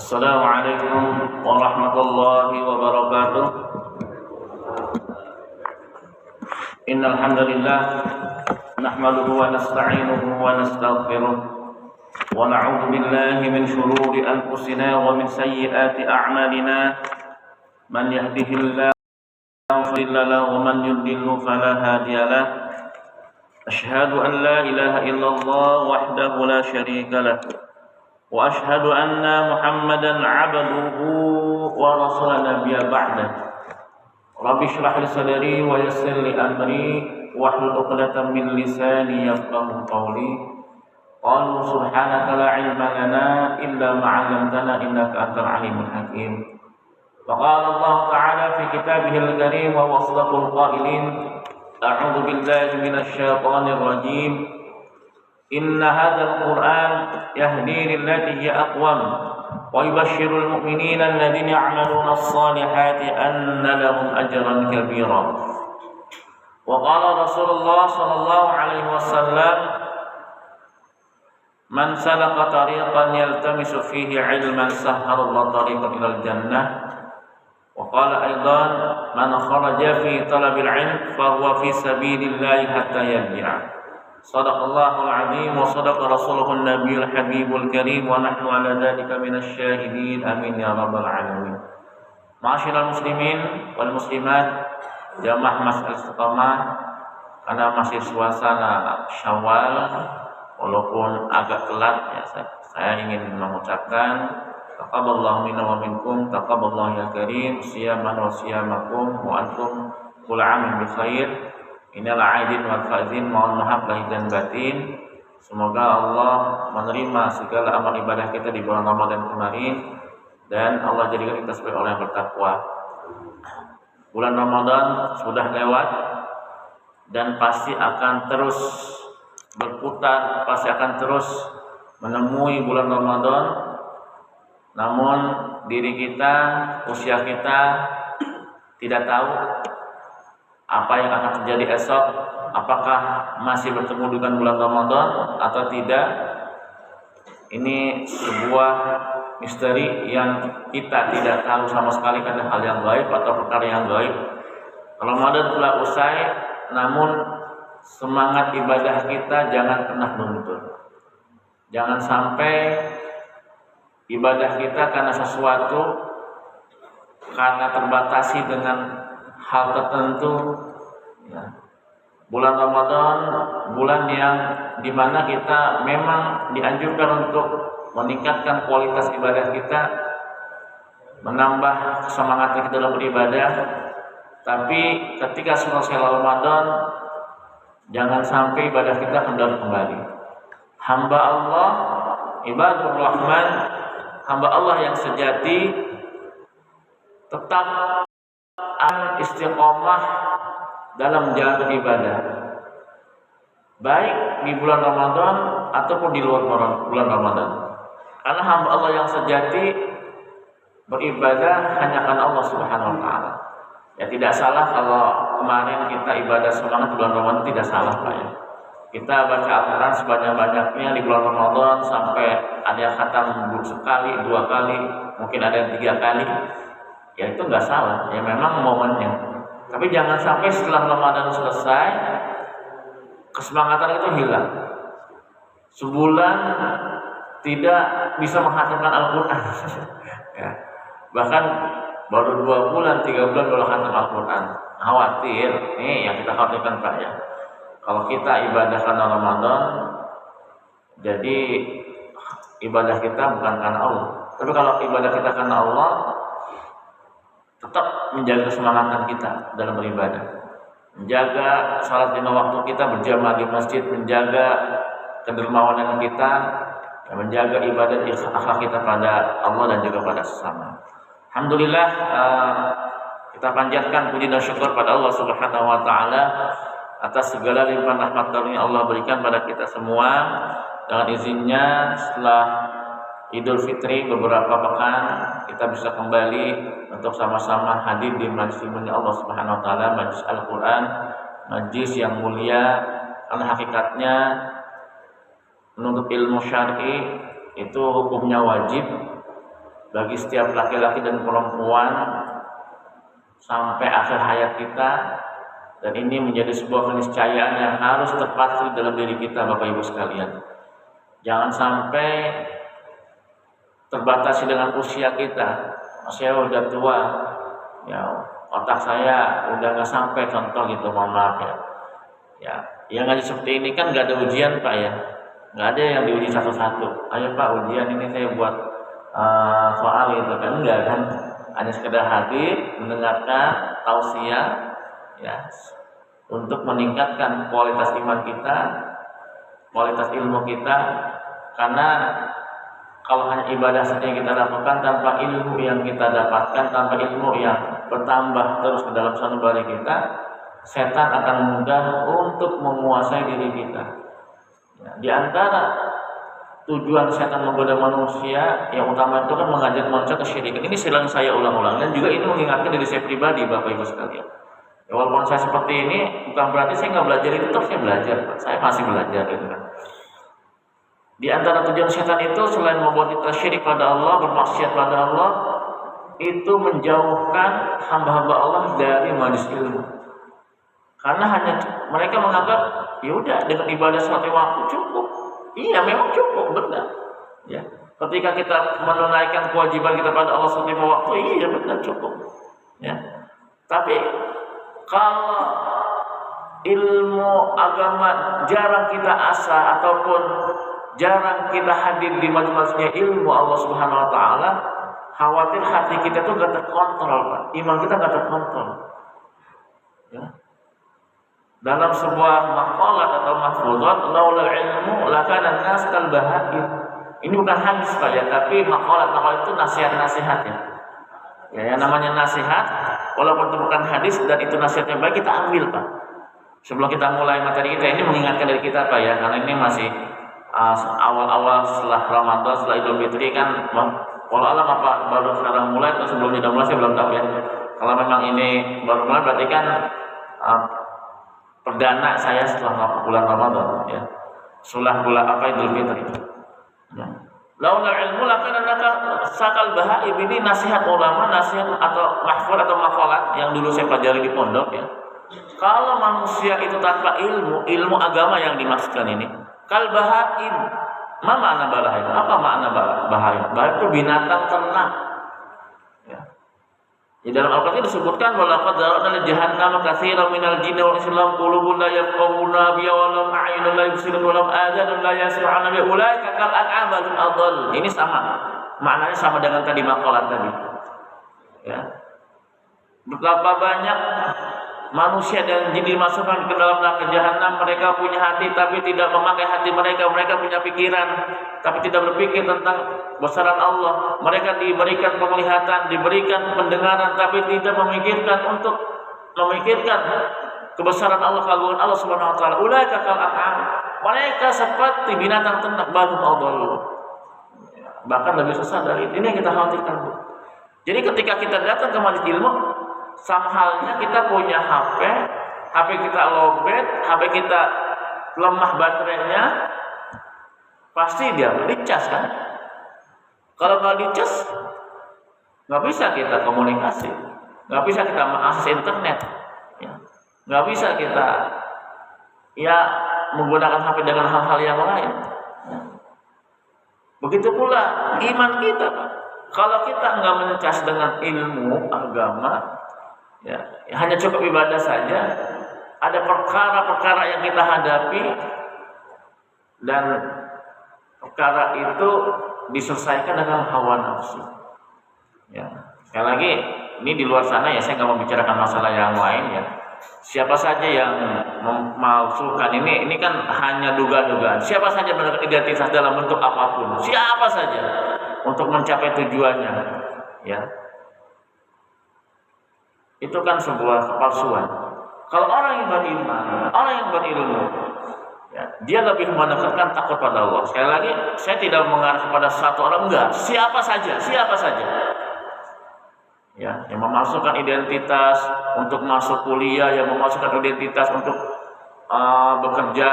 Assalamualaikum warahmatullahi wabarakatuh. Innal hamdalillah nahmaduhu wa nasta'inuhu wa nastaghfiruh wa na'udzu billahi min shururi anfusina wa min sayyiati a'malina. Man yahdihillahu fala mudilla lahu wa man yudlil fala hadiya lahu. Asyhadu an la ilaha illallah wahdahu la syarika lahu wa asyhadu anna Muhammadan 'abduhu wa rasuluhu nabiyya ba'da. Rabbi shrah li sadri wa yassir li amri wahlul 'uqdatam min lisani yafqahu qawli. Qalu subhanaka la 'ilma lana illa ma 'allamtana innaka antal 'alimul hakim. Wa qala Allah ta'ala fi kitabihil karim wa wasdaqul qailin. A'udzu billahi minasy syaithanir rajim. Inna hadzal Qur'an yahdi lillati hiya aqwam wa yubashshirul mu'minina alladziina ya'maluna as-salihati anna lahum ajran kabira. Wa qala Rasulullah sallallahu alaihi wasallam, man salaka tariqan yaltamisu fihi 'ilman sahhala Allahu tariqan ilal jannah. Wa qala aidan, man kharaja fi talabil 'ilm fa huwa fi sabilillahi hatta yarji'a. Sadaqallahul azim wa sadaqa rasuluhun nabiyul habibul karim wa nahnu ala dzalika minasy syahidin amin ya rabbal alamin. Ma'asyiral muslimin wal muslimat, jamaah Masjid Istiqamah, karena masih suasana Syawal walaupun agak telat ya, saya ingin mengucapkan taqabbalallahu minna wa minkum, taqabbalallahu ya karim, siyaman wa siyamakum wa antum kullu amin bi khair. Innal aidin wal faizin, mohon maaf lahir dan batin. Semoga Allah menerima segala amal ibadah kita di bulan Ramadan kemarin dan Allah jadikan kita sebagai orang yang bertakwa. Bulan Ramadan sudah lewat dan pasti akan terus berputar, pasti akan terus menemui bulan Ramadan. Namun diri kita, usia kita tidak tahu apa yang akan terjadi esok, apakah masih bertemu dengan bulan Ramadan atau tidak. Ini sebuah misteri yang kita tidak tahu sama sekali karena hal yang gaib atau perkara yang gaib. Ramadan telah usai, namun semangat ibadah kita jangan pernah luntur. Jangan sampai ibadah kita karena sesuatu, karena terbatasi dengan hal tertentu ya. Bulan Ramadan bulan yang dimana kita memang dianjurkan untuk meningkatkan kualitas ibadah kita, menambah semangat kita dalam beribadah. Tapi ketika selesai Ramadan, jangan sampai ibadah kita kendor kembali. Hamba Allah, ibadur rahman, hamba Allah yang sejati tetap istiqomah dalam jalan beribadah, baik di bulan Ramadan ataupun di luar bulan Ramadan. Karena hamba Allah yang sejati beribadah hanya karena Allah Subhanahu wa taala. Ya tidak salah kalau kemarin kita ibadah semangat bulan Ramadan, tidak salah Pak ya. Kita baca Al-Quran sebanyak-banyaknya di bulan Ramadan sampai ada yang khatam sekali, 2 kali, mungkin ada yang 3 kali. Ya itu nggak salah, ya memang momennya. Tapi jangan sampai setelah Ramadan selesai kesemangatan itu hilang. Sebulan tidak bisa menghatamkan Al-Quran. Ya. Bahkan baru 2 bulan, 3 bulan baru khatam Al-Quran. Khawatir, nih yang kita khawatirkan Pak ya. Kalau kita ibadah karena Ramadan, jadi ibadah kita bukan karena Allah. Tapi kalau ibadah kita karena Allah, tetap menjaga kesemangatan kita dalam beribadah, menjaga salat 5 waktu kita berjamaah di masjid, menjaga kedermawanan kita, menjaga ibadah akhlak kita pada Allah dan juga pada sesama. Alhamdulillah, kita panjatkan puji dan syukur pada Allah Subhanahu wa taala atas segala limpahan rahmat karunia Allah berikan pada kita semua. Dengan izinnya, setelah Idul Fitri beberapa pekan, kita bisa kembali untuk sama-sama hadir di majlis Allah Subhanahu wa taala, majlis Al-Qur'an, majlis yang mulia. Karena hakikatnya menuntut ilmu syar'i itu hukumnya wajib bagi setiap laki-laki dan perempuan sampai akhir hayat kita, dan ini menjadi sebuah keniscayaan yang harus terpatri dalam diri kita, Bapak Ibu sekalian. Jangan sampai terbatasi dengan usia kita. Saya udah tua, ya otak saya udah nggak sampai, contoh gitu, mohon maaf ya. Yang ngaji seperti ini kan nggak ada ujian Pak ya, nggak ada yang diuji satu-satu. Ayo Pak ujian ini saya buat soal gitu kan, enggak kan? Hanya sekedar hadir, mendengarkan tausiah, ya, untuk meningkatkan kualitas iman kita, kualitas ilmu kita. Karena kalau hanya ibadah saja yang kita lakukan tanpa ilmu yang kita dapatkan, tanpa ilmu yang bertambah terus ke dalam sanubari kita, setan akan mudah untuk menguasai diri kita. Ya, di antara tujuan setan menggoda manusia yang utama itu kan mengajak manusia kesyirikan. Ini sering saya ulang-ulang, dan juga ini mengingatkan diri saya pribadi, Bapak Ibu sekalian. Ya, walaupun saya seperti ini, bukan berarti saya nggak belajar, itu tetap saya belajar. Saya masih belajar gitu kan. Di antara tujuan setan itu selain membuat kita syirik pada Allah, bermaksiat pada Allah, itu menjauhkan hamba-hamba Allah dari majelis ilmu. Karena hanya mereka menganggap ya udah dengan ibadah salat waktu cukup. Iya, memang cukup, benar. Ya, ketika kita menunaikan kewajiban kita pada Allah salat waktu, iya benar cukup. Ya. Tapi kalau ilmu agama jarang kita asah ataupun jarang kita hadir di majelis-majelisnya ilmu Allah Subhanahu wa taala, khawatir hati kita tuh gak terkontrol, Pak. Iman kita gak terkontrol. Ya. Dalam sebuah maqalat atau mahfuzat, laulal ilmu lakana an-nas kal bahaim. Ini bukan hadis Pak ya, tapi maqalat itu nasihat-nasihat ya. Ya, yang namanya nasihat, walaupun itu bukan hadis dan itu nasihatnya baik, kita ambil Pak. Sebelum kita mulai materi kita ini, mengingatkan dari kita Pak ya, karena ini masih awal-awal setelah Ramadan, setelah Idul Fitri kan, kalau alam apa baru sekarang mulai atau sebelumnya sudah mulai saya belum tahu ya. Kalau memang ini baru mulai berarti kan perdana saya setelah bulan Ramadan ya. Setelah bulan Idul Fitri. Ya. Laula ilmu lakana sakal bahaim, ini nasihat ulama, nasihat atau mahfuz atau maqalat yang dulu saya pelajari di pondok ya. Kalau manusia itu tanpa ilmu, ilmu agama yang dimaksudkan ini, kal bahaim. Ma makna bahaim? Apa makna bahaim? Bahaim itu binatang ternak. Ya. Di dalam Al-Qur'an disebutkan walaqad zara'na li jahannam katsiran minal jinni wal insi lahum qulubun la yafqahuna biha wa lahum a'yunun la yubsiruna wa lahum adhanun la yasma'una biha ulaika kal an'am bal hum adall. Ini sama. Maknanya sama dengan tadi maqalat tadi. Ya. Betapa banyak manusia dan jin dimasukkan ke dalam neraka jahanam. Mereka punya hati tapi tidak memakai hati mereka. Mereka punya pikiran tapi tidak berpikir tentang besaran Allah. Mereka diberikan penglihatan, diberikan pendengaran, tapi tidak memikirkan untuk memikirkan kebesaran Allah, keagungan Allah Subhanahu wa taala. Ulaika kal an'am. Mereka seperti binatang ternak, balhum adall. Bahkan lebih sesat dari ini yang kita khawatirkan. Jadi ketika kita datang ke majelis ilmu, sama halnya kita punya HP kita lowbat, HP kita lemah baterainya, pasti dia dicas kan? Kalau nggak dicas, nggak bisa kita komunikasi, nggak bisa kita mengakses internet, ya. Nggak bisa kita ya menggunakan HP dengan hal-hal yang lain. Ya. Begitu pula iman kita, Pak. Kalau kita nggak mencas dengan ilmu agama, ya hanya cukup ibadah saja, ada perkara-perkara yang kita hadapi dan perkara itu diselesaikan dengan hawa nafsu. Ya, sekali lagi ini di luar sana ya, saya nggak mau bicarakan masalah yang lain ya. Siapa saja yang memalsukan ini kan hanya duga-dugaan. Siapa saja mendapat identitas dalam bentuk apapun, siapa saja untuk mencapai tujuannya, ya itu kan sebuah kepalsuan. Kalau orang yang beriman, orang yang berilmu, ya, dia lebih mendekatkan takut pada Allah. Sekali lagi, saya tidak mengarah kepada satu orang, enggak, siapa saja, ya, yang memasukkan identitas untuk masuk kuliah, yang memasukkan identitas untuk bekerja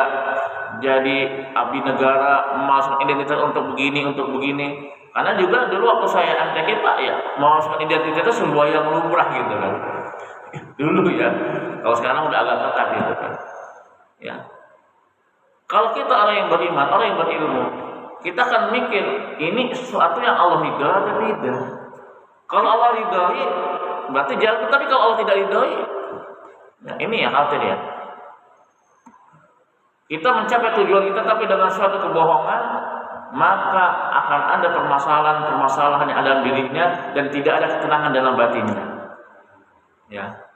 jadi abdi negara, memasukkan identitas untuk begini. Karena juga dulu waktu saya MTQ Pak ya, memasukkan identitas itu sebuah yang lumrah gitu kan. Dulu ya, kalau sekarang udah agak ketat gitu kan. Ya. Kalau kita orang yang beriman, orang yang berilmu, kita akan mikir ini sesuatu yang Allah ridha atau tidak. Kalau Allah ridhoi, berarti jalan. Tapi kalau Allah tidak ridhoi, nah ini yang khawatir ya. Kita mencapai tujuan kita tapi dengan suatu kebohongan, maka akan ada permasalahan yang ada dalam dirinya dan tidak ada ketenangan dalam batinnya. Ya.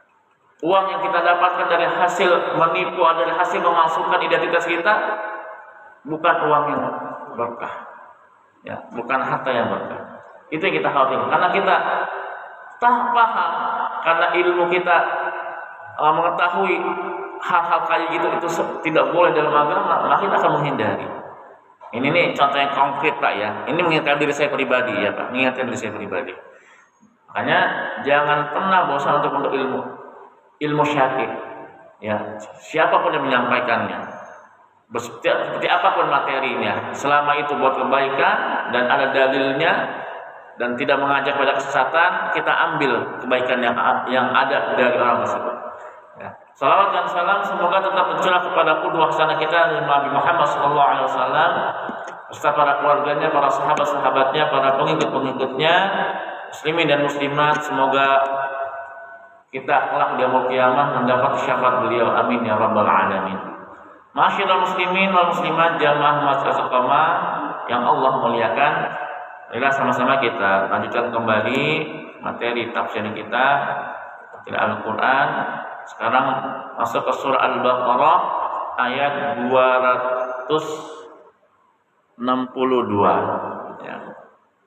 Uang yang kita dapatkan dari hasil menipu, dari hasil memasukkan identitas kita, bukan uang yang berkah. Ya, bukan harta yang berkah. Itu yang kita khawatir. Karena kita tak paham, karena ilmu kita mengetahui hal-hal kayak gitu itu tidak boleh dalam agama, maka kita akan menghindari. Ini nih contoh yang konkret Pak ya. Ini mengingatkan diri saya pribadi ya Pak, mengingatkan diri saya pribadi. Makanya jangan pernah bosan untuk ilmu syar'i. Ya, siapapun yang menyampaikannya, seperti apapun materinya, selama itu buat kebaikan dan ada dalilnya dan tidak mengajak pada kesesatan, kita ambil kebaikan yang ada dari orang tersebut. Ya. Salawat dan salam semoga tetap tercurah kepada qudwah hasanah kita Nabi Muhammad SAW, beserta para keluarganya, para sahabat-sahabatnya, para pengikut-pengikutnya, muslimin dan muslimat. Semoga kita kelak di yaumul qiyamah mendapat syafaat beliau. Amin ya rabbal alamin. Ma'asyiral muslimin wal muslimat, jamaah Masjid Istiqamah yang Allah muliakan. Marilah sama-sama kita lanjutkan kembali materi tafsir kita, tafsir Al-Quran. Sekarang masuk ke surah Al-Baqarah ayat 262. Ya.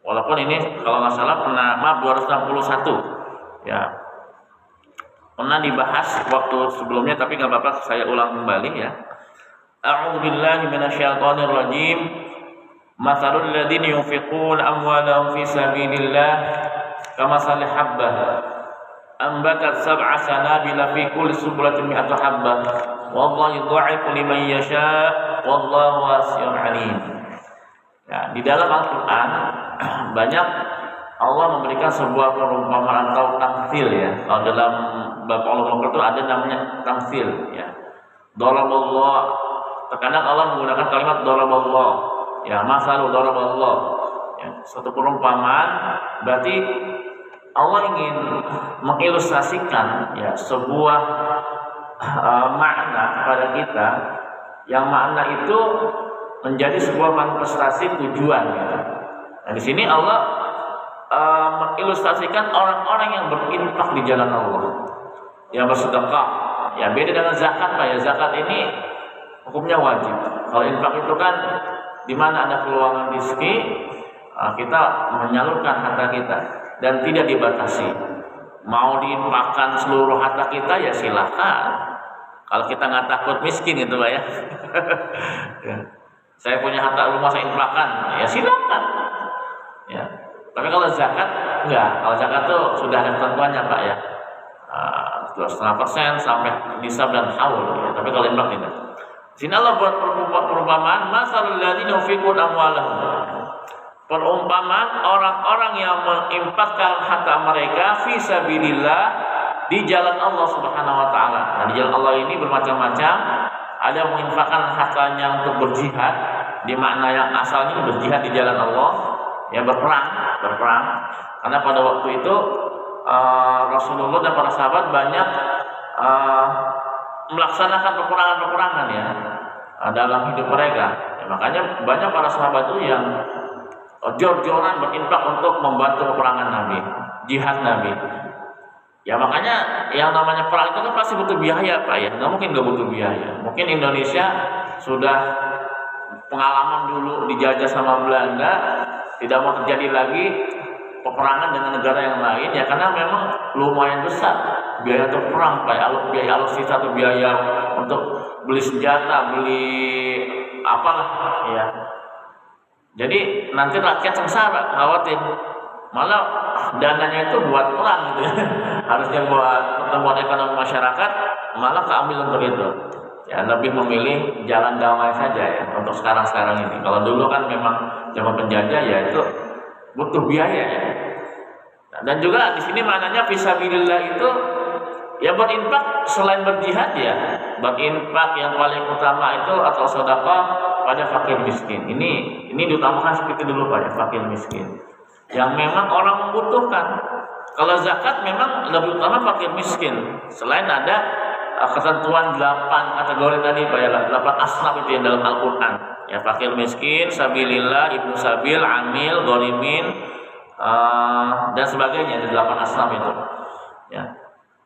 Walaupun ini kalau nggak salah 261. Ya. Pernah dibahas waktu sebelumnya, tapi nggak apa-apa saya ulang kembali ya. A'udzubillahi minasyaitonir rajim. Mathalul ladzina yunfiquna amwalahum fi sabilillah kamathali habbah ambatat sab'a sanabila fi kulli sumbulatin mi'atu habbah wallahu yudha'ifu liman yasha wallahu wasi'un 'alim. Ya, di dalam Al-Qur'an banyak Allah memberikan sebuah perumpamaan atau tamtsil ya. Kalau dalam bab ulumul Qur'an itu ada namanya tamtsil ya. Daraballah, terkadang Allah menggunakan kalimat daraballah. Ya, masalu daraballah. Ya, suatu perumpamaan berarti Allah ingin mengilustrasikan ya sebuah makna kepada kita, yang makna itu menjadi sebuah manifestasi tujuan gitu. Nah, di sini Allah mengilustrasikan orang-orang yang berinfak di jalan Allah, yang bersedekah. Ya, beda dengan zakat Pak ya. Zakat ini hukumnya wajib. Kalau infak itu kan di mana ada peluang rezeki, kita menyalurkan harta kita dan tidak dibatasi. Mau diinfakkan seluruh harta kita ya silakan. Kalau kita nggak takut miskin itu Pak ya. Ya. Saya punya harta rumah saya infakkan, ya silakan. Ya. Tapi kalau zakat enggak. Kalau zakat tuh sudah ada ketentuannya Pak ya. 2,5% sampai nisab dan haul. Ya. Tapi kalau infak tidak. Sini Allah buat perumpamaan masalul ladzina yunfiquna amwalahum. Perumpamaan orang-orang yang menginfakkan harta mereka fi sabilillah, di jalan Allah Subhanahu wa taala. Nah, di jalan Allah ini bermacam-macam. Ada yang menginfakkan hartanya untuk berjihad, di makna yang asalnya berjihad di jalan Allah, ya berperang. berperang. Karena pada waktu itu Rasulullah dan para sahabat banyak melaksanakan peperangan-peperangan ya dalam hidup mereka. Ya, makanya banyak para sahabat itu yang jor-joran berinfak untuk membantu peperangan Nabi, jihad Nabi. Ya makanya yang namanya perang itu kan pasti butuh biaya Pak ya, nggak mungkin nggak butuh biaya. Mungkin Indonesia sudah pengalaman dulu dijajah sama Belanda, tidak mau terjadi lagi peperangan dengan negara yang lain ya, karena memang lumayan besar biaya untuk perang Pak ya, biaya alutsista atau biaya untuk beli senjata, beli apalah ya. Jadi nanti rakyat sengsara, khawatir. Malah dananya itu buat perang gitu ya. Harusnya buat pertumbuhan ekonomi masyarakat, malah keambil untuk itu. Ya lebih memilih jalan damai saja ya untuk sekarang ini. Kalau dulu kan memang zaman penjajah ya itu butuh biaya ya. Dan juga di sini maknanya fisabilillah itu ya berinfak selain berjihad ya. Berinfak yang paling utama itu atau sedekah pada fakir miskin. Ini diutamakan seperti dulu Pak ya, fakir miskin. Yang memang orang membutuhkan. Kalau zakat memang lebih utama fakir miskin. Selain ada ketentuan 8 kategori tadi Pak ya, 8 asnaf itu yang dalam Al-Qur'an. Ya fakir miskin, sabilillah, ibnu sabil, amil, gharimin dan sebagainya, 8 asnaf itu. Ya.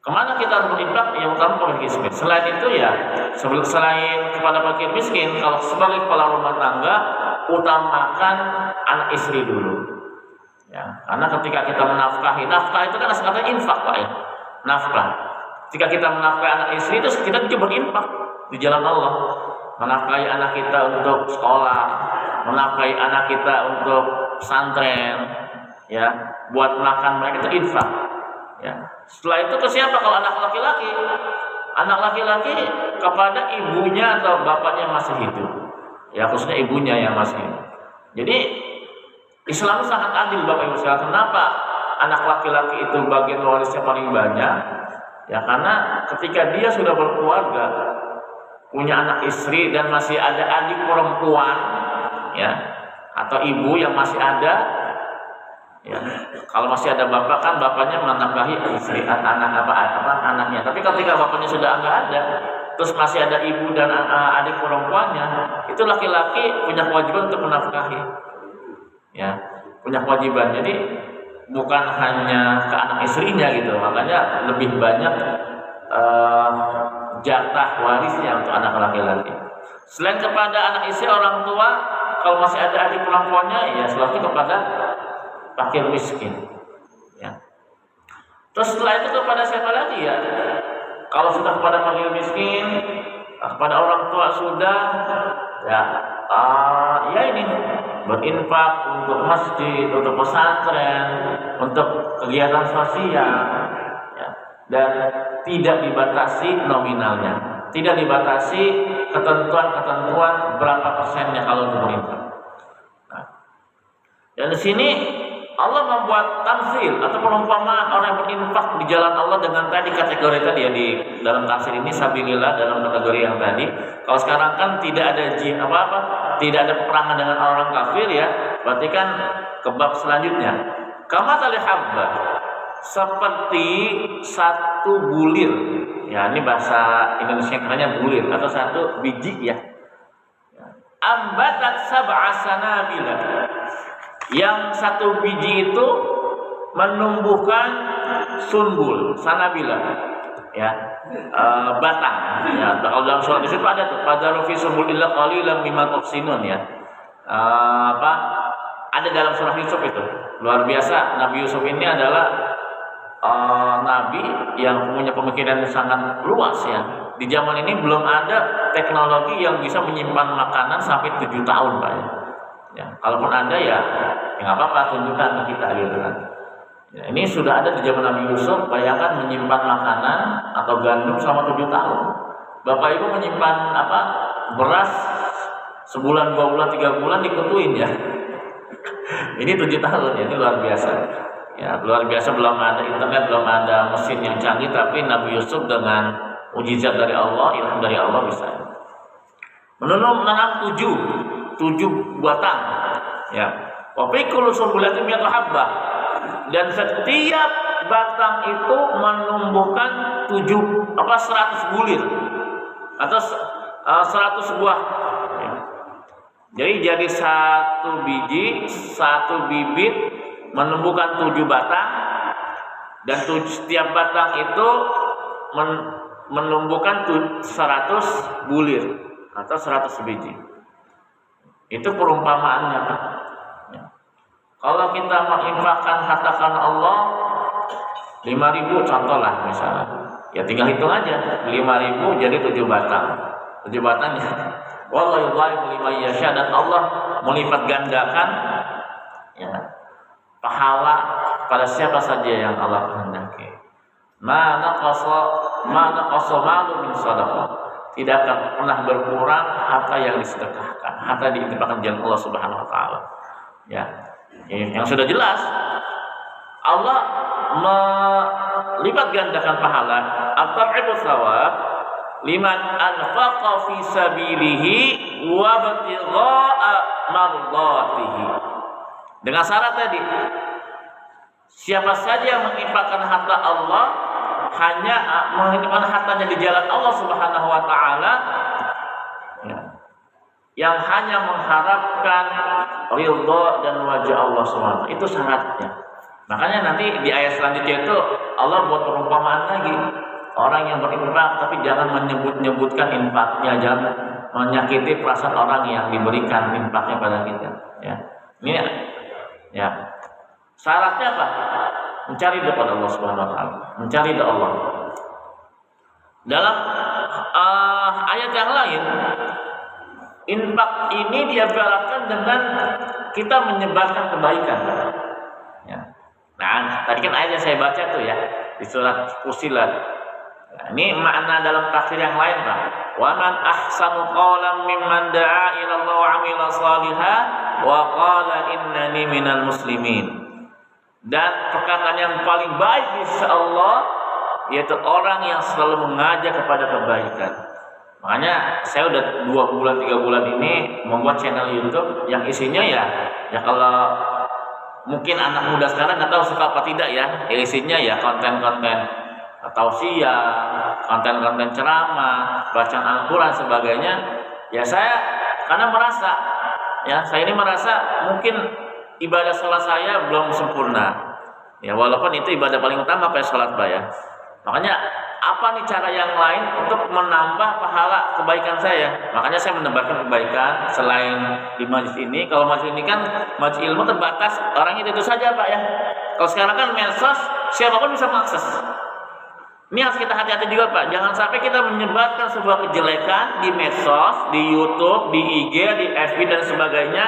Kemana kita harus berinfak? Yang utama fakir miskin. Selain itu ya, selain kepada fakir miskin, kalau sebagai kepala rumah tangga utamakan anak istri dulu. Ya, karena ketika kita menafkahi, nafkah itu kan aslinya infak Pak ya, nafkah. Ketika kita menafkahi anak istri itu kita juga berinfak di jalan Allah. Menafkahi anak kita untuk sekolah, menafkahi anak kita untuk pesantren, ya, buat makan mereka itu infak. Ya. Setelah itu ke siapa kalau anak laki-laki? Anak laki-laki kepada ibunya atau bapaknya masih hidup. Ya khususnya ibunya yang masih hidup. Jadi Islam sangat adil Bapak Ibu sekalian. Kenapa anak laki-laki itu bagian warisnya paling banyak? Ya karena ketika dia sudah berkeluarga, punya anak istri dan masih ada adik perempuan, ya atau ibu yang masih ada, ya kalau masih ada bapak kan bapaknya menafkahi istri anaknya. Tapi ketika bapaknya sudah nggak ada, terus masih ada ibu dan adik perempuannya, itu laki-laki punya kewajiban untuk menafkahi. Ya, punya kewajiban. Jadi bukan hanya ke anak istrinya gitu, makanya lebih banyak jatah warisnya untuk anak laki-laki. Selain kepada anak istri orang tua, kalau masih ada adik perempuannya, ya selanjutnya kepada fakir miskin. Ya. Terus setelah itu kepada siapa lagi ya? Kalau sudah kepada fakir miskin, kepada orang tua sudah, ya, ya ini berinfak untuk masjid, untuk pesantren, untuk kegiatan sosial, ya. Dan tidak dibatasi nominalnya, tidak dibatasi ketentuan berapa persennya kalau untuk berinfak. Nah, dan di sini Allah membuat tamsil atau perumpamaan orang yang berinfak di jalan Allah dengan tadi kategori tadi ya, di dalam tafsir ini sabilillah dalam kategori yang tadi. Kalau sekarang kan tidak ada tidak ada peperangan dengan orang kafir ya, berarti kan ke bab selanjutnya. Kama tali habba, seperti satu bulir. Ya, ini bahasa Indonesia katanya bulir atau satu biji ya. Ambatat sab'a sanabila. Yang satu biji itu menumbuhkan sunbul, sanabila, ya, batang. Ya, kalau dalam surat itu ada tuh, pada fi sunbulillah qalilan mimma tuhsinun ya. Ada dalam surah Yusuf itu. Luar biasa, Nabi Yusuf ini adalah nabi yang punya pemikiran yang sangat luas ya. Di zaman ini belum ada teknologi yang bisa menyimpan makanan sampai 7 tahun Pak ya. Ya, kalaupun ada ya nggak apa-apa, tunjukkan ke kita gitu kan. Ya, ini sudah ada di zaman Nabi Yusuf. Bayangkan menyimpan makanan atau gandum selama 7 tahun. Bapak Ibu menyimpan beras sebulan, 2 bulan, 3 bulan dikutuin ya. Ini 7 tahun ya, ini luar biasa. Ya, luar biasa, belum ada internet, belum ada mesin yang canggih, tapi Nabi Yusuf dengan mujizat dari Allah, ilham dari Allah bisa menanam 7 batang. Ya. Wa fi kulli sunbulatin mi'atu habbah. Dan setiap batang itu menumbuhkan 100 bulir atau 100 buah. Jadi satu biji, satu bibit menumbuhkan 7 batang, dan setiap batang itu menumbuhkan 100 bulir atau 100 biji. Itu perumpamaannya, Pak. Ya. Kalau kita menginfakkan harta karena Allah 5.000 contohlah misalnya, ya tinggal hitung aja 5.000 jadi 7 batang. 7 batang ya. Wallahu yudha'ifu liman yasha, dan Allah melipat gandakan ya pahala pada siapa saja yang Allah kehendaki. Mana qasa malu min sadaqah. Tidak akan pernah berkurang harta yang disedekahkan, harta diinfakkan jalan Allah Subhanahu wa taala. Ya. Yang sudah jelas Allah melipat gandakan pahala at-ta'ibu tsawab liman anfaqa fi sabilihi wa batigha'a mardatihi. Dengan syarat tadi, siapa saja yang menginfakkan harta Allah, hanya menginfakkan hartanya di jalan Allah Subhanahu wa taala, ya, yang hanya mengharapkan ridha dan wajah Allah Subhanahu wa taala, itu syaratnya. Makanya nanti di ayat selanjutnya itu Allah buat perumpamaan lagi. Orang yang berinfak tapi jangan menyebut-nyebutkan infaknya, jangan menyakiti perasaan orang yang diberikan infaknya pada kita. Ya, ini ya syaratnya apa? Mencari ridha Allah Subhanahu Wa Taala, mencari ridha Allah. Dalam ayat yang lain, infak ini diibaratkan dengan kita menyebarkan kebaikan. Ya. Nah, tadi kan ayat yang saya baca tuh ya di surat Fussilat. Nah, ini makna dalam tafsir yang lain, Pak. Wa man ahsanu qawlan mimman da'a ila Allah wa 'amila shalihan wa qala innani minal muslimin. Dan perkataan yang paling baik di sisi Allah yaitu orang yang selalu mengajak kepada kebaikan. Makanya saya udah 2 bulan 3 bulan ini membuat channel YouTube yang isinya ya kalau mungkin anak muda sekarang nggak tahu suka apa tidak ya, isinya ya konten-konten tausiah, konten-konten ceramah, bacaan Al-Quran sebagainya. Ya saya karena merasa saya ini merasa mungkin ibadah sholat saya belum sempurna. Ya walaupun itu ibadah paling utama kayak sholat ya. Makanya apa nih cara yang lain untuk menambah pahala kebaikan saya? Makanya saya menebarkan kebaikan selain di majlis ini. Kalau majlis ini kan majlis ilmu terbatas, orangnya itu saja, Pak ya. Kalau sekarang kan medsos, siapapun bisa mengakses. Ini harus kita hati-hati juga, Pak. Jangan sampai kita menyebarkan sebuah kejelekan di medsos, di YouTube, di IG, di FB dan sebagainya,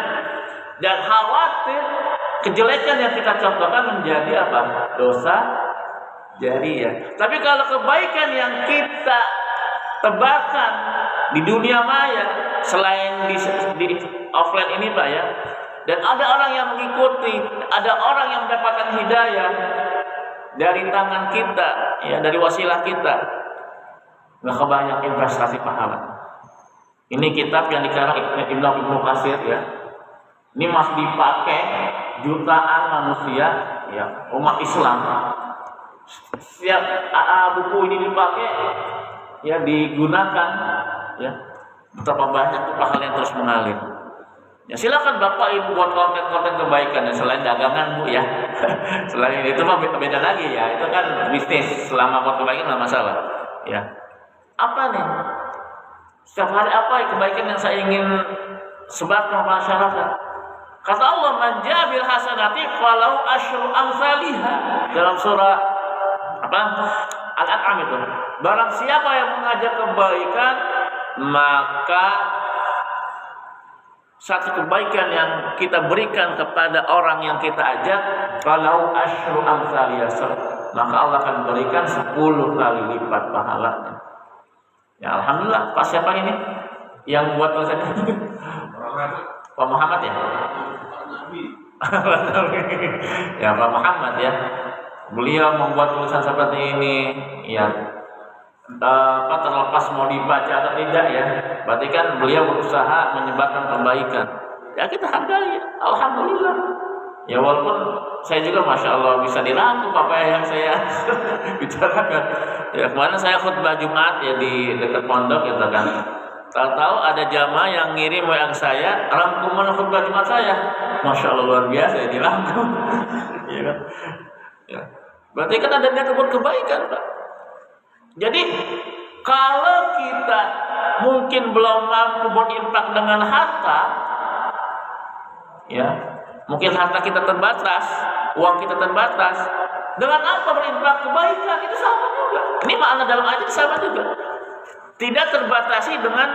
dan khawatir kejelekan yang kita contohkan menjadi apa? Dosa jariyah. Tapi kalau kebaikan yang kita tebarkan di dunia maya selain di offline ini, Pak ya, dan ada orang yang mengikuti, ada orang yang mendapatkan hidayah dari tangan kita, ya dari wasilah kita, nggak kebanyak investasi pahala. Ini kitab yang dikarang Ibnu Katsir ya. Ini masih dipakai jutaan manusia, ya umat Islam. Setiap buku ini dipakai, ya digunakan, ya betapa banyak pahala yang terus mengalir. Ya silakan Bapak Ibu buat konten-konten kebaikan ya, selain dagangan Bu ya. Selain itu mah beda lagi ya, itu kan bisnis. Selama buat kebaikan nggak masalah. Ya. Apa nih? Setiap hari apa kebaikan yang saya ingin sebarkan kepada masyarakat? Kata Allah, "Man jabil hasanati falau asyru amsalihha." Dalam surah Al-An'am itu. Barang siapa yang mengajak kebaikan, maka satu kebaikan yang kita berikan kepada orang yang kita ajak, kalau asyru amsaliyah, maka Allah akan berikan 10 kali lipat pahalanya. Ya alhamdulillah. Pak siapa ini yang buat tulisan ini? Pak Muhammad ya? Ya Pak Muhammad ya. Beliau membuat tulisan seperti ini ya. Terlepas mau dibaca atau tidak ya, berarti kan beliau berusaha menyebarkan kebaikan. ya kita hargai, alhamdulillah. Ya walaupun saya juga masya Allah bisa dirangkum apa yang saya bicarakan. Ya kemarin saya khutbah Jumat ya di dekat pondok gitu kan. Tahu-tahu ada jamaah yang ngirim WA saya rangkuman khutbah Jumat saya. Masya Allah luar biasa ya dirangkum. Ya kan? Ya. Berarti kan ada niat buat kebaikan, Pak. Jadi kalau kita mungkin belum mampu berinfak dengan harta, ya mungkin harta kita terbatas, uang kita terbatas. Dengan apa berinfak kebaikan? Itu sama juga. Ini makna dalam ayat sama juga. Tidak terbatasi dengan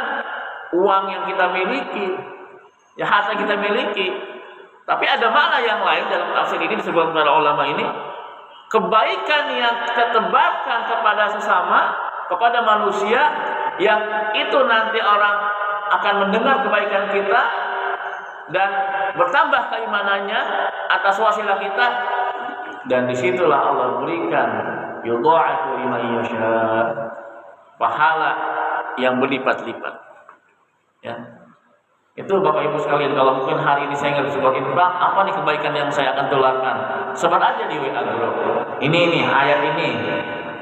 uang yang kita miliki, ya harta kita miliki. Tapi ada makna yang lain dalam tafsir ini disebut para ulama ini. Kebaikan yang kita tebarkan kepada sesama, kepada manusia, yang itu nanti orang akan mendengar kebaikan kita dan bertambah keimanannya atas wasilah kita, dan disitulah Allah berikan yudha'afu liman yasha, pahala yang berlipat-lipat. Ya, itu Bapak Ibu sekalian, kalau mungkin hari ini saya nggak bisa berinfak, apa nih kebaikan yang saya akan tularkan? Sebar aja di WA group. Ini ayat ini,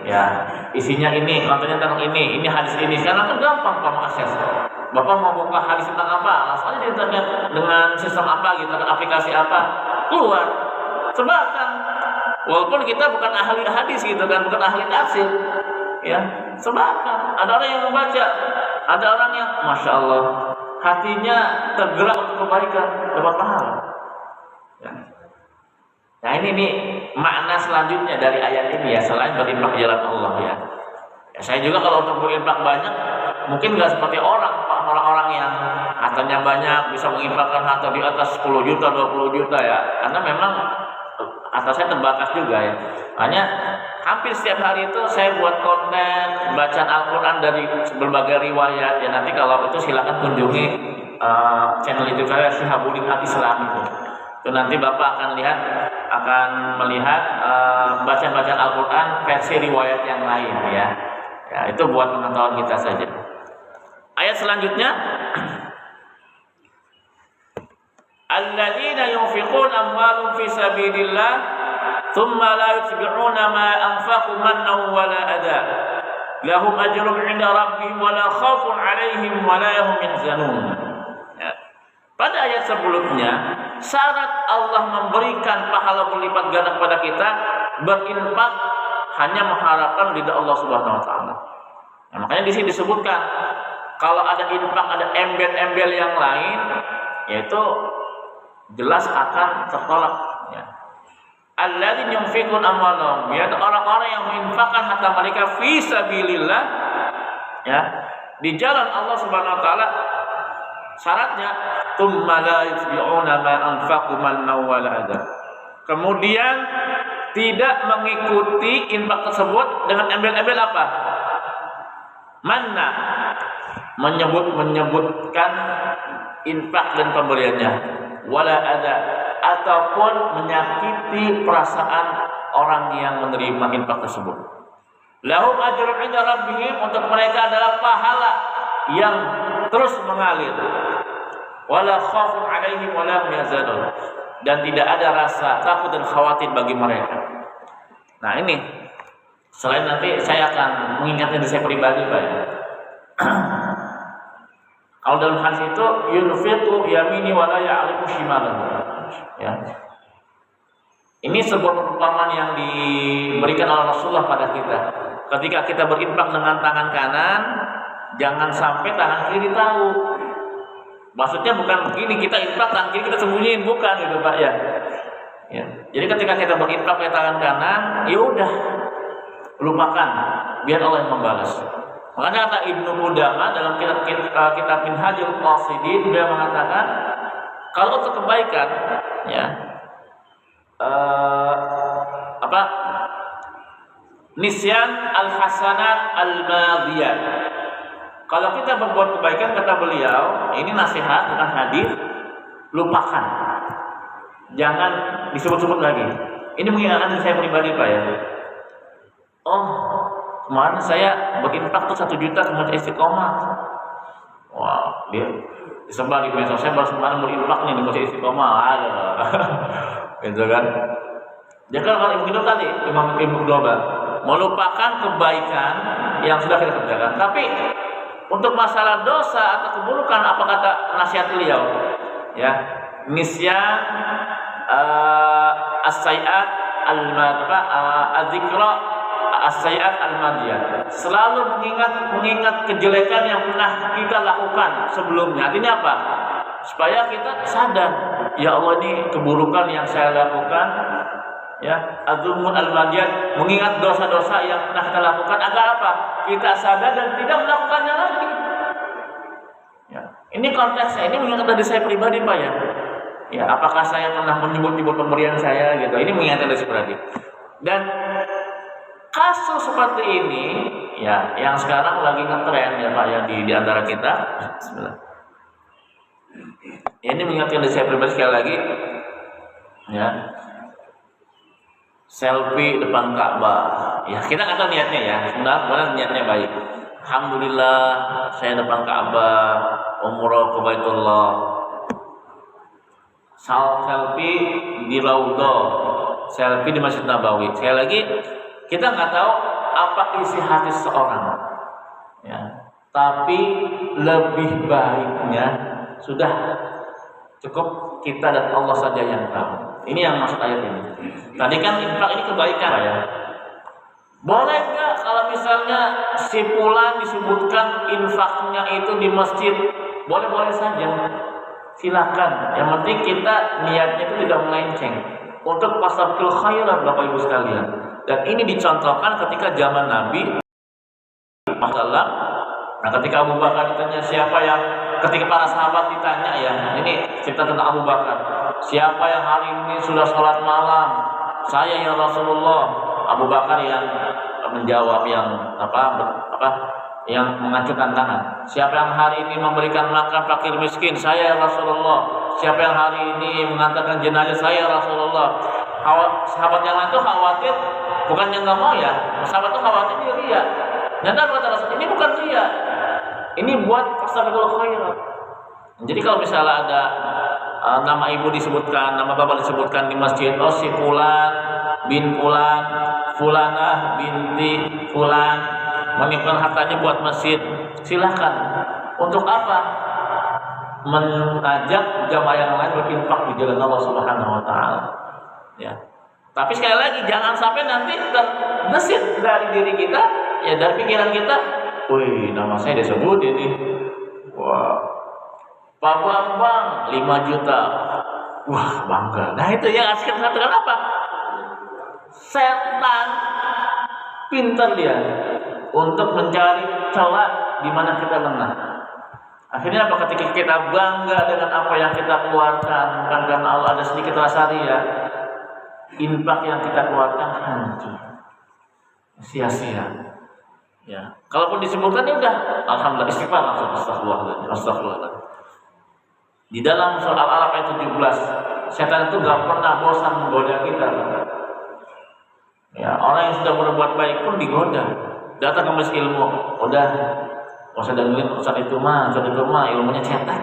ya isinya ini, kontennya tentang ini hadis ini. Karena kan gampang Pak mengakses. Bapak mau buka hadis tentang apa, langsung aja di internet dengan sistem apa gitu, aplikasi apa, keluar, sebarkan. Walaupun kita bukan ahli hadis gitu kan, bukan ahli tafsir, ya sebarkan. Ada orang yang membaca, ada orang yang masya Allah hatinya tergerak untuk kebaikan, dapat pahala. Ya. Nah ini makna selanjutnya dari ayat ini ya, selain berinfak jalan Allah ya. Ya saya juga kalau untuk berinfak banyak, mungkin nggak seperti orang-orang yang hartanya banyak bisa menginfakkan harta di atas 10 juta, 20 juta ya. Karena memang harta saya terbatas juga ya. Hanya hampir setiap hari itu saya buat konten bacaan Al-Quran dari berbagai riwayat ya. Nanti kalau itu silakan kunjungi channel YouTube saya Syihabuddin Al-Islam itu. Itu nanti Bapak akan melihat bacaan-bacaan Al-Quran versi riwayat yang lain ya. Ya itu buat pengetahuan kita saja. Ayat selanjutnya, alladzina yunfiquna amwalahum fi sabilillah thumma la yutbi'una ma anfaqu mannan wa la adha lahum ajrun 'inda rabbihim wa la khaufun 'alaihim wa la hum yahzanun. Ya. Pada ayat sebelumnya, syarat Allah memberikan pahala berlipat ganda kepada kita berinfak hanya mengharapkan ridha Allah Subhanahu wa taala. Nah, makanya di sini disebutkan kalau ada infak, ada embel-embel yang lain, yaitu jelas akan tertolak. Ya. Alladzina yunfiqun amwalahum, yaitu orang-orang yang menginfakkan harta mereka fi sabilillah, ya, di jalan Allah Subhanahu wa taala. Syaratnya tsumma la yutbi'una ma anfaqu mannan wa la adha. Kemudian tidak mengikuti infak tersebut dengan embel-embel apa? Manna, menyebutkan infak dan pemberiannya, wala ada, ataupun menyakiti perasaan orang yang menerima infak tersebut. Lahum ajrun 'inda rabbihim, untuk mereka adalah pahala yang terus mengalir. Wala khaufun 'alaihim wala hum yahzanun, dan tidak ada rasa takut dan khawatir bagi mereka. Nah ini, selain nanti saya akan mengingatnya di saya pribadi Pak. Kalau dalam hadis itu yunfiqu yamini wa la ya'rifu shimalahu. Ya. Ini sebuah perumpamaan yang diberikan oleh Rasulullah pada kita. Ketika kita berinfak dengan tangan kanan, jangan sampai tangan kiri tahu. Maksudnya bukan begini, kita infak tangan kiri kita sembunyiin, bukan gitu Pak ya. Ya. Jadi ketika kita berinfak pakai tangan kanan, ya udah lupakan, biar Allah yang membalas. Makanya kata Ibnu Qudamah dalam kitab Minhajul Qasidin, dia mengatakan kalau untuk kebaikan, ya nisyan al-hasanat al-madiyah. Kalau kita berbuat kebaikan, kata beliau, ini nasihat bukan hadis, lupakan, jangan disebut-sebut lagi. Ini mengingatkan saya pribadi Pak ya. Oh, kemarin saya berinfak tuh 1 juta ke Masjid Istiqomah. Wah, dia disebar di medsos. Saya baru kemarin mau infak nih di Masjid Istiqomah, ada, gitu kan? Dia kan kalau Ibnu tadi, Imam Ibnu Global, melupakan kebaikan yang sudah kita kerjakan. Tapi untuk masalah dosa atau keburukan, apa kata nasihat beliau? Ya, nisyan as-sayyi'at al-dzikra as-sayyi'at al-madiyah. Selalu mengingat kejelekan yang pernah kita lakukan sebelumnya. Artinya apa? Supaya kita sadar, ya Allah, ini keburukan yang saya lakukan, ya, az-zulmun al-madiyah, mengingat dosa-dosa yang pernah kita lakukan agar apa? Kita sadar dan tidak melakukannya lagi. Ya, ini konteksnya, ini mengingat dari saya pribadi, Pak, ya. Ya, apakah saya pernah menyebut-nyebut pemberian saya gitu? Ini mengingatkan dari saya pribadi. Dan kasus seperti ini, ya, yang sekarang lagi ngetren ya Pak ya di antara kita. Bismillah. Ya, ini mengingatkan dari saya pribadi sekali lagi. Ya. Selfie depan Ka'bah. Ya, kita nggak tahu niatnya ya. Sebenarnya niatnya baik. Alhamdulillah, saya depan Ka'bah, umroh ke Baitullah. Selfie di Raudhah, selfie di Masjid Nabawi. Sekali lagi, kita nggak tahu apa isi hati seseorang, ya. Tapi lebih baiknya sudah cukup kita dan Allah saja yang tahu. Ini yang maksud ayat ini. Tadi kan infak ini kebaikan, ya. Boleh nggak kalau misalnya si fulan disebutkan infaknya itu di masjid? Boleh-boleh saja. Silakan. Yang penting kita niatnya itu tidak melenceng. Untuk fastabiqul khairat, Bapak Ibu sekalian. Dan ini dicontohkan ketika zaman Nabi Muhammad. Nah, ketika Abu Bakar ditanya siapa yang, ketika para sahabat ditanya, ya, ini cerita tentang Abu Bakar. Siapa yang hari ini sudah sholat malam? Saya ya Rasulullah. Abu Bakar yang menjawab, yang yang mengacungkan tangan. Siapa yang hari ini memberikan makan fakir miskin? Saya ya Rasulullah. Siapa yang hari ini mengantarkan jenazah? Saya ya Rasulullah. Sahabat yang lain itu khawatir, bukan yang nggak mau ya. Sahabat itu khawatir dia ria. Nyata kata Rasul, ini bukan ria. Ini buat fastabiqul khairat. Jadi kalau misalnya ada nama ibu disebutkan, nama bapak disebutkan di masjid, oh si fulan bin fulan, fulanah binti fulan menyimpan hartanya buat masjid, silahkan. Untuk apa? Mengajak jamaah yang lain berinfak di jalan Allah Subhanahu wa taala. Ya. Tapi sekali lagi jangan sampai nanti terbesit dari diri kita, ya, dari pikiran kita, wih, nama saya disebut ini. Wah. Pak Bambang 5 juta. Wah, bangga. Nah, itu yang asik satu apa? Setan pintar dia untuk mencari celah di mana kita lengah. Akhirnya apa? Ketika kita bangga dengan apa yang kita keluarkan, bukan karena Allah ada sedikit rasa ria, infak yang kita keluarkan hancur, sia-sia. Ya, kalaupun disebutkan ya udah, alhamdulillah, istighfar langsung, astagfirullah. Di dalam surah Al-Alaq ayat 17, setan itu gak pernah bosan menggoda kita. Ya, orang yang sudah berbuat baik pun digoda. Datang ke majelis ilmu, udah, nggak usah dengerin ustaz itu mah ilmunya cetek.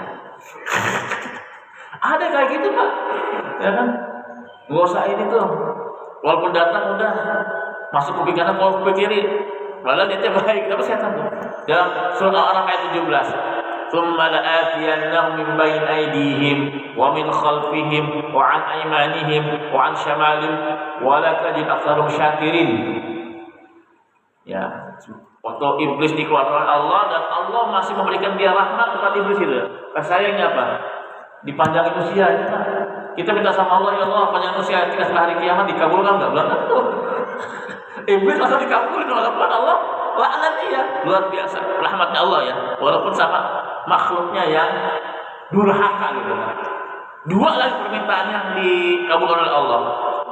Ada kayak gitu Pak, ya kan? Nggak usah ini tuh, walaupun datang udah masuk kuping kanan, kalau kuping kiri, padahal dia baik, tapi setan tuh. Dalam surah Al-Araf ayat 17, ثم لآتينهم من بين أيديهم ومن خلفهم وعن أيمانهم وعن شمالهم ولا تجد أكثرهم شاكرين. Ya, waktu iblis dikeluarkan Allah dan Allah masih memberikan dia rahmat kepada iblis itu. Sayangnya apa? Dipanjangin usianya. Kita minta sama Allah, ya Allah panjang usia kita setelah hari kiamat, dikabulkan nggak? Belum tentu. Iblis langsung dikabulin oleh Allah, laknat dia. Luar biasa rahmatnya Allah ya. Walaupun sama makhluknya yang durhaka gitu. Dua lagi permintaan yang dikabulkan oleh Allah.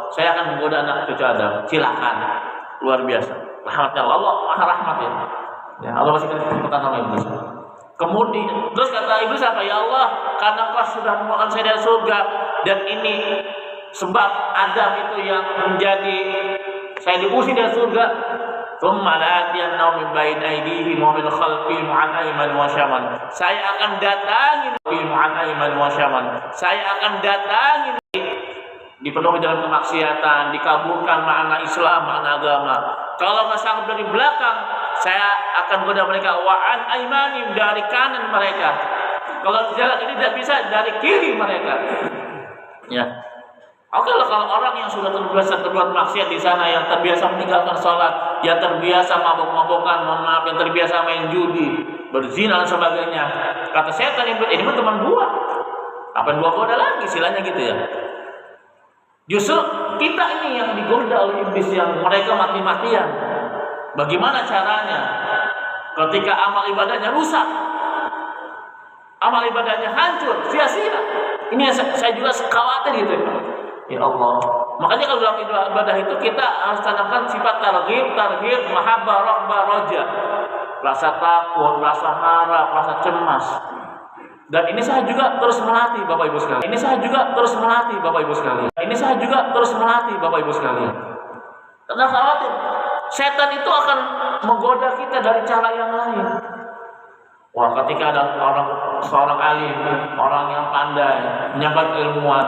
Saya akan menggoda anak cucu Adam. Silakan. Luar biasa. Rahmatnya Allah maha rahmat ya. Ya, Allah masih kesempatan sama iblis. Kemudian terus kata iblis apa? Ya Allah, karena Kau sudah mengeluarkan saya dari surga dan ini sebab Adam itu yang menjadi saya diusir dari surga, Tsumma la'atiyannahum min baini aydihim wa min khalfihim 'an ayman wa syamal. Saya akan datangin 'an ayman wa syamal. Saya akan datangin dipenuhi dalam kemaksiatan, dikaburkan makna Islam, makna agama. Kalau nggak sanggup dari belakang, saya akan goda mereka wa'an aymanim, dari kanan mereka. Kalau jalan ini tidak bisa, dari kiri mereka. Ya. Oke lah, kalau orang yang sudah terbiasa berbuat maksiat di sana, yang terbiasa meninggalkan sholat, yang terbiasa mabok-mabokan, mohon maaf, yang terbiasa main judi, berzina dan sebagainya, kata setan ini mah teman gua. Apa yang gua goda lagi, silanya gitu ya. Justru kita ini yang digoda oleh iblis, yang mereka mati-matian. Bagaimana caranya? Ketika amal ibadahnya rusak, amal ibadahnya hancur, sia-sia. Ini yang saya juga khawatir gitu. Ya Allah. Makanya kalau dalam ibadah itu kita harus tanamkan sifat targhib, mahabbah, raghbah, raja. Rasa takut, rasa harap, rasa cemas. Dan ini saya juga terus melatih Bapak Ibu sekalian. Ini saya juga terus melatih Bapak Ibu sekalian. Ini saya juga terus melatih Bapak Ibu sekalian. Karena khawatir setan itu akan menggoda kita dari cara yang lain. Wah, ketika ada seorang alim, orang yang pandai, menyampaikan ilmuwan,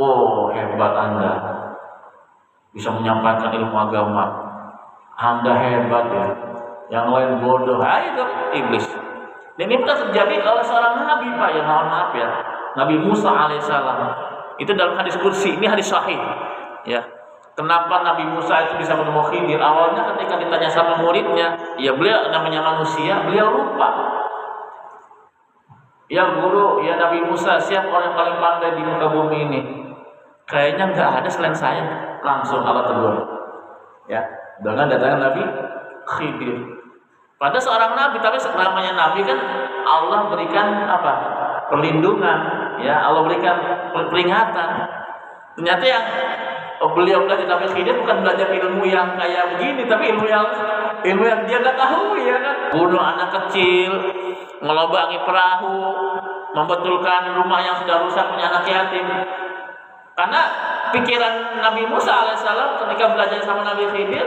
oh hebat Anda, bisa menyampaikan ilmu agama, Anda hebat ya. Yang lain bodoh, itu iblis. Dan ini pernah terjadi oleh seorang nabi, Pak, ya mohon maaf ya, Nabi Musa alaihissalam. Itu dalam hadis qudsi, ini hadis sahih. Ya, kenapa Nabi Musa itu bisa menemukan Khidir? Awalnya ketika ditanya sama muridnya, ya beliau namanya manusia, beliau lupa. Ya guru, ya Nabi Musa, siapa orang yang paling pandai di muka bumi ini? Kayaknya nggak ada selain saya. Langsung Allah tegur. Ya, dengan datangnya Nabi Khidir. Pada seorang nabi, tapi namanya nabi kan Allah berikan apa? Perlindungan, ya Allah berikan peringatan. Ternyata yang beliau belajar Nabi Khidir bukan belajar ilmu yang kayak begini, tapi ilmu yang dia nggak tahu, ya kan? Bunuh anak kecil, ngelobangi perahu, membetulkan rumah yang sudah rusak, punya anak yatim. Karena pikiran Nabi Musa alaihissalam ketika belajar sama Nabi Khidir,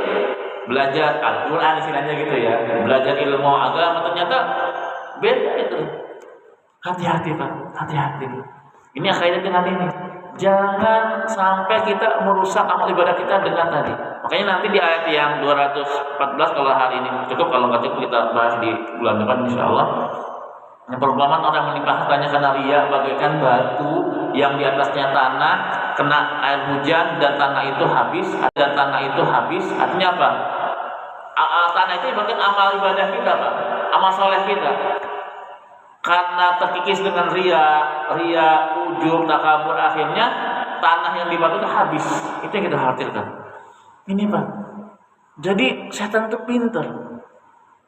belajar Al-Quran istilahnya gitu ya, belajar ilmu agama, ternyata beda itu. Hati-hati Pak, hati-hati. Ini akhirnya dengan ini, jangan sampai kita merusak amal ibadah kita dengan tadi. Makanya nanti di ayat yang 214, kalau hari ini cukup, kalau nggak cukup kita bahas di bulan depan insyaallah. Yang perumpamaan orang menimpa hartanya karena riya bagaikan batu yang di atasnya tanah, kena air hujan dan tanah itu habis. Artinya apa? Tanah itu ibaratkan amal ibadah kita, Pak, amal soleh kita. Karena terkikis dengan riya, ujub, takabur, akhirnya tanah yang dibatu itu habis. Itu yang kita khawatirkan. Ini Pak. Jadi setan itu pintar.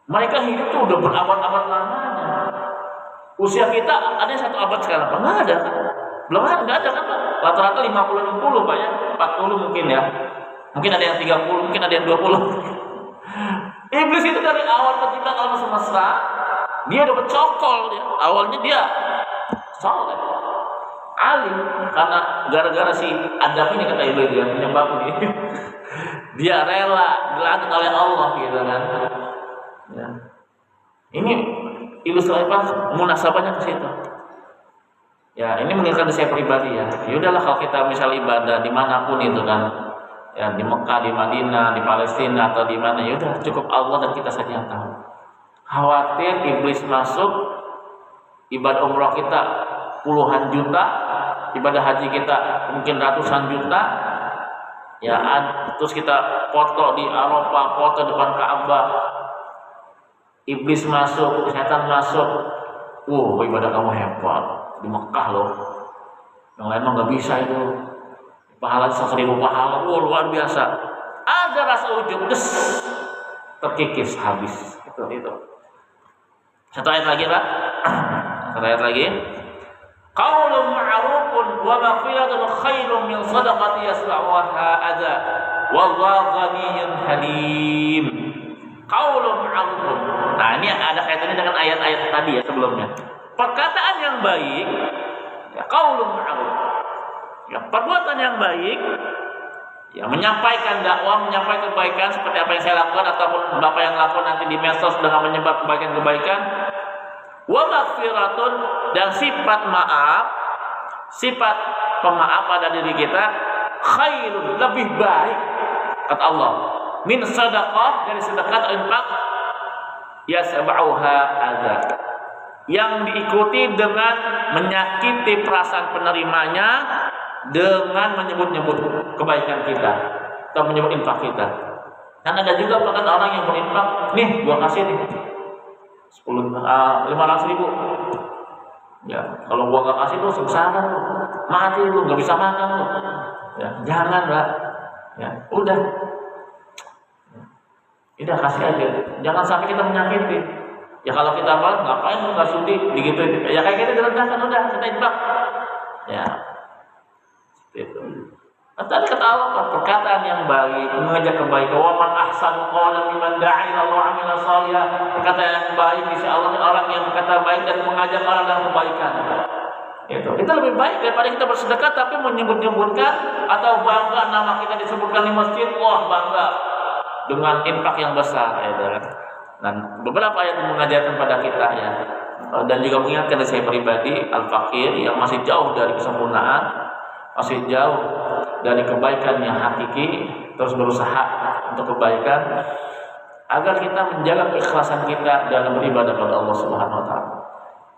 Mereka hidup tuh udah berabad-abad lamanya. Usia kita ada 1 abad sekarang, Pak? Nggak ada kan? Belum ada, nggak ada kan, Pak? Rata-rata 50-60 Pak ya, 40 mungkin ya. Mungkin ada yang 30, mungkin ada yang 20. Iblis itu dari awal penciptaan alam semesta, dia udah bercokol ya. Awalnya dia soleh, alim, karena gara-gara si Adam ini kata iblis dia penyebab ini. Dia rela dilantik oleh Allah gitu kan. Ya. Ini ilustrasi apa? Munasabahnya ke situ. Ya, ini mengingatkan saya pribadi ya. Ya udahlah kalau kita misal ibadah dimanapun itu kan. Ya, di Mekah, di Madinah, di Palestina atau di mana, ya udah cukup Allah dan kita saja yang tahu. Khawatir iblis masuk, ibadah umrah kita puluhan juta, ibadah haji kita mungkin ratusan juta, ya terus kita foto di Arafah, foto depan Ka'bah, iblis masuk, setan masuk, ibadah kamu hebat di Mekah loh, yang lain mah nggak bisa itu. Pahala 1000 pahala, luar biasa. Ada rasa ujub, terkikis, habis. Itu. Satu ayat lagi, Pak. Satu ayat lagi. Qaulun ma'rufun wa maghfiratun khairun min shadaqati yasma'uha adza. Wallahu ghaniyyun halim. Qaulun ma'rufun. Nah, ini ada kaitannya dengan ayat-ayat tadi ya sebelumnya. Perkataan yang baik, ya qaulun ma'ruf. Ya, perbuatan yang baik Ya, menyampaikan dakwah, menyampaikan kebaikan seperti apa yang saya lakukan ataupun Bapak yang lakukan nanti di medsos dengan menyebar kebaikan-kebaikan. Wa maghfiratun, dan sifat maaf, sifat pemaaf pada diri kita khairun, lebih baik kata Allah, min sadaqah, dari sedekah infak, yasba'uha adza, yang diikuti dengan menyakiti perasaan penerimanya dengan menyebut-nyebut kebaikan kita atau menyebut infak kita. Dan ada juga bahkan orang yang berinfak, nih gua kasih nih 500 ribu. Ya, kalau gua gak kasih tuh sengsara lu, mati lu, gak bisa makan lu. Ya, jangan lah. Ya, udah kasih aja. Jangan sampai kita menyakiti. Ya kalau kita malah ngapain lu gak sudi begitu. Ya kayak gitu direndahkan, udah kita infak. Ya. Itu. Tadi kata Allah, perkataan yang baik, mengajak kebaikan. Wa man ahsanu qawlan mimman da'a ila Allah wa 'amila shalihan. Perkataan yang baik insya Allah orang yang berkata baik dan mengajak orang dalam kebaikan. Itu lebih baik daripada kita bersedekah tapi menyebut-nyebutkan atau bangga nama kita disebutkan di masjid. Wah, bangga dengan infak yang besar, ya. Dan beberapa ayat mengajarkan pada kita, ya, dan juga mengingatkan dari saya pribadi, al-fakir yang masih jauh dari kesempurnaan, masih jauh dari kebaikan yang hakiki, terus berusaha untuk kebaikan agar kita menjaga keikhlasan kita dalam beribadah kepada Allah Subhanahu wa taala.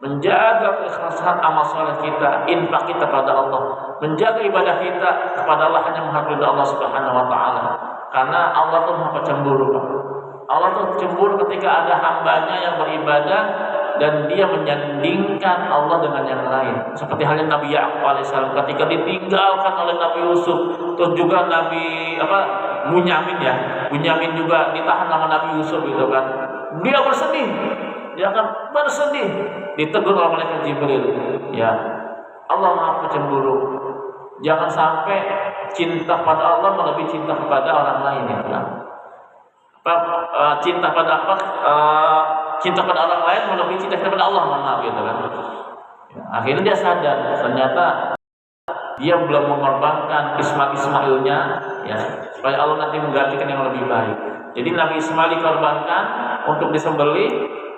Menjaga keikhlasan amal saleh kita, infak kita pada Allah, menjaga ibadah kita kepada Allah hanya menghargai Allah Subhanahu wa taala. Karena Allah tuh Maha Cemburu, Pak. Allah tuh cemburu ketika ada hambanya yang beribadah dan dia menyandingkan Allah dengan yang lain. Seperti halnya Nabi Ya'qub alaihissalam ketika ditinggalkan oleh Nabi Yusuf, terus juga Nabi Bunyamin, ya. Bunyamin juga ditahan sama Nabi Yusuf gitu kan. Dia bersedih. Dia akan bersedih. Ditegur oleh malaikat Jibril. Ya. Allah Maha Cemburu. Jangan sampai cinta pada Allah melebihi cinta kepada orang lain, ya kan? Cinta pada cinta pada orang lain melebihi cinta kepada Allah, maaf gitu kan. Ya, akhirnya dia sadar ternyata dia belum mengorbankan Ismailnya, ya, supaya Allah nanti menggantikan yang lebih baik. Jadi Nabi Ismail dikorbankan untuk disembelih,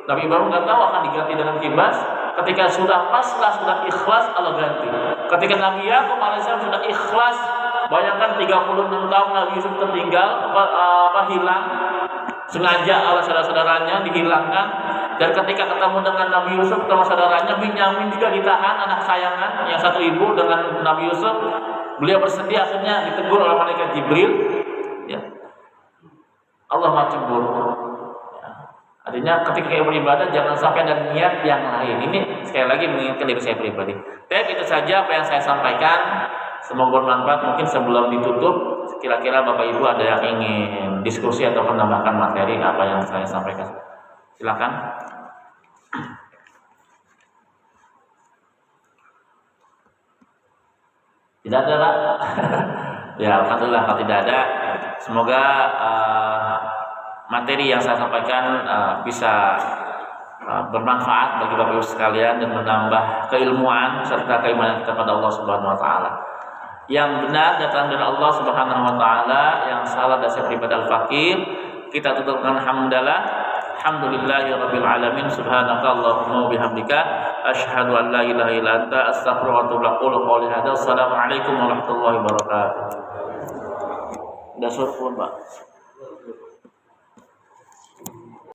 Nabi Ibrahim nggak tahu akan diganti dengan kibas. Ketika sudah pasrah, sudah ikhlas, Allah ganti. Ketika Nabi Ya'qub alaihissalam sudah ikhlas, bayangkan 36 tahun Nabi Yusuf tertinggal, hilang, sengaja oleh saudara-saudaranya dihilangkan. Dan ketika ketemu dengan Nabi Yusuf, ketemu saudaranya, Binyamin juga ditahan, anak sayangan yang satu ibu dengan Nabi Yusuf. Beliau bersedih, akhirnya ditegur oleh malaikat Jibril. Ya. Allah Maha Cemburu. Artinya ketika kita beribadah jangan sampai ada niat yang lain. Ini sekali lagi mengingatkan diri saya pribadi. Baik, itu saja apa yang saya sampaikan. Semoga bermanfaat. Mungkin sebelum ditutup, kira-kira Bapak Ibu ada yang ingin diskusi atau menambahkan materi apa yang saya sampaikan. Silakan. Tidak ada, Pak? Ya, alhamdulillah kalau tidak ada. Semoga materi yang saya sampaikan bisa bermanfaat bagi Bapak Ibu sekalian dan menambah keilmuan serta keimanan kita kepada Allah Subhanahu wa taala. Yang benar datang dari Allah Subhanahu wa taala, yang salah dari saya pribadi al-fakir. Kita tutup dengan hamdalah. Alhamdulillahirabbil alamin. Subhanakallahumma wa bihamdika asyhadu an la ilaha illa anta astaghfiruka wa atubu ilaik. Assalamualaikum warahmatullahi wabarakatuh. Udah suruh, Pak.